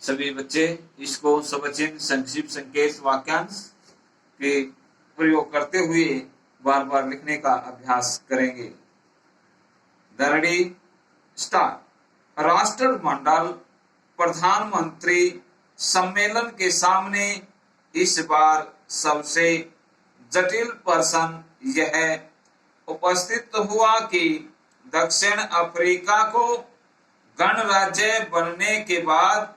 सभी बच्चे इसको स्ववचन संक्षिप्त संकेत वाक्यांश के प्रयोग करते हुए बार बार लिखने का अभ्यास करेंगे। धरणी स्टार्ट। राष्ट्रमंडल प्रधानमंत्री सम्मेलन के सामने इस बार सबसे जटिल प्रश्न यह उपस्थित हुआ कि दक्षिण अफ्रीका को गणराज्य बनने के बाद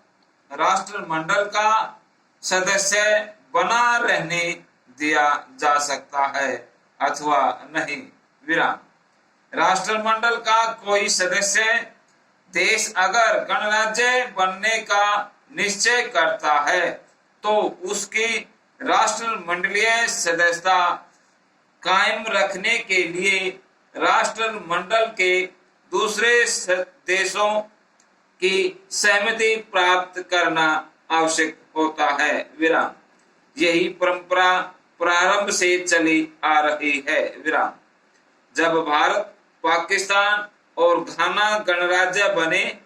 राष्ट्रमंडल का सदस्य बना रहने दिया जा सकता है अथवा नहीं। विराम। राष्ट्रमंडल का कोई सदस्य देश अगर गणराज्य बनने का निश्चय करता है तो उसकी राष्ट्रमंडलीय सदस्यता कायम रखने के लिए राष्ट्रमंडल के दूसरे देशों की सहमति प्राप्त करना आवश्यक होता है। विराम। यही परंपरा प्रारंभ से चली आ रही है। विराम। जब भारत, पाकिस्तान और घाना गणराज्य बने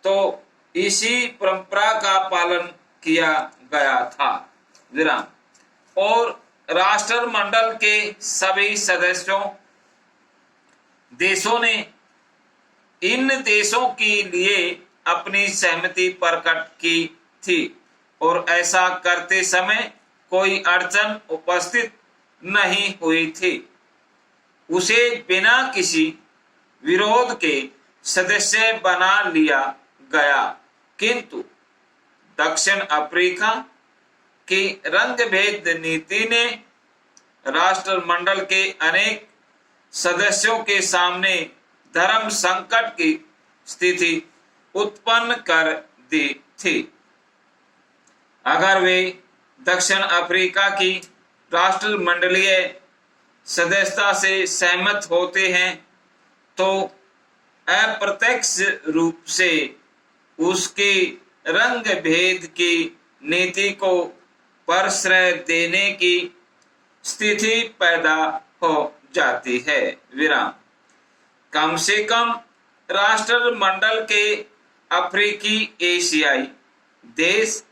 तो इसी परंपरा का पालन किया गया था। विराम। और राष्ट्रमंडल के सभी सदस्यों देशों ने इन देशों के लिए अपनी सहमति प्रकट की थी और ऐसा करते समय कोई अड़चन उपस्थित नहीं हुई थी। उसे बिना किसी विरोध के सदस्य बना लिया गया, किंतु दक्षिण अफ्रीका की रंगभेद नीति ने राष्ट्रमंडल के अनेक सदस्यों के सामने धर्म संकट की स्थिति उत्पन्न कर दी थी। अगर वे दक्षिण अफ्रीका की राष्ट्रमंडलीय सदस्यता से सहमत होते हैं तो अप्रत्यक्ष रूप से उसकी रंग भेद की नीति को प्रश्रय देने की स्थिति पैदा हो जाती है। विराम। कम से कम राष्ट्रमंडल के अफ्रीकी एशियाई देश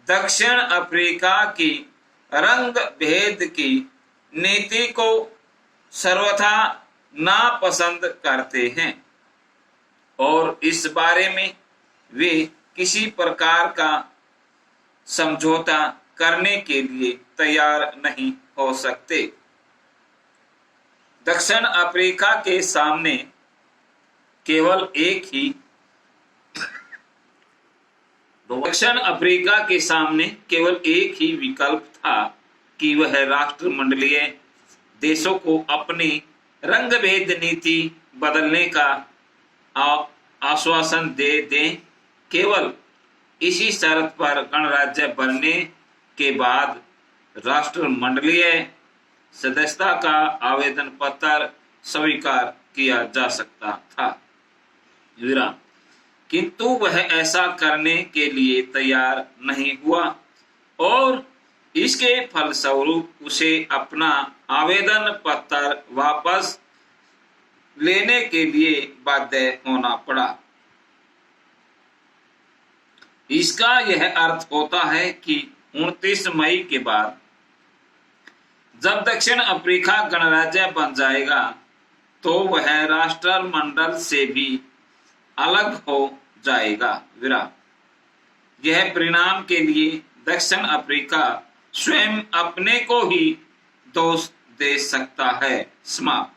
दक्षिण अफ्रीका की रंग भेद की नीति को सर्वथा नापसंद करते हैं और इस बारे में वे किसी प्रकार का समझौता करने के लिए तैयार नहीं हो सकते। दक्षिण अफ्रीका के सामने केवल एक ही विकल्प था कि वह राष्ट्रमंडलीय देशों को अपनी रंगभेद नीति बदलने का आश्वासन दे दें। केवल इसी शर्त पर गणराज्य बनने के बाद राष्ट्रमंडलीय सदस्यता का आवेदन पत्र स्वीकार किया जा सकता था। विराम। किंतु वह ऐसा करने के लिए तैयार नहीं हुआ और इसके फलस्वरूप उसे अपना आवेदन पत्र वापस लेने के लिए बाध्य होना पड़ा। इसका यह अर्थ होता है कि 29 मई के बाद जब दक्षिण अफ्रीका गणराज्य बन जाएगा तो वह राष्ट्रमंडल से भी अलग हो जाएगा। विराम। यह परिणाम के लिए दक्षिण अफ्रीका स्वयं अपने को ही दोष दे सकता है। समाप्त।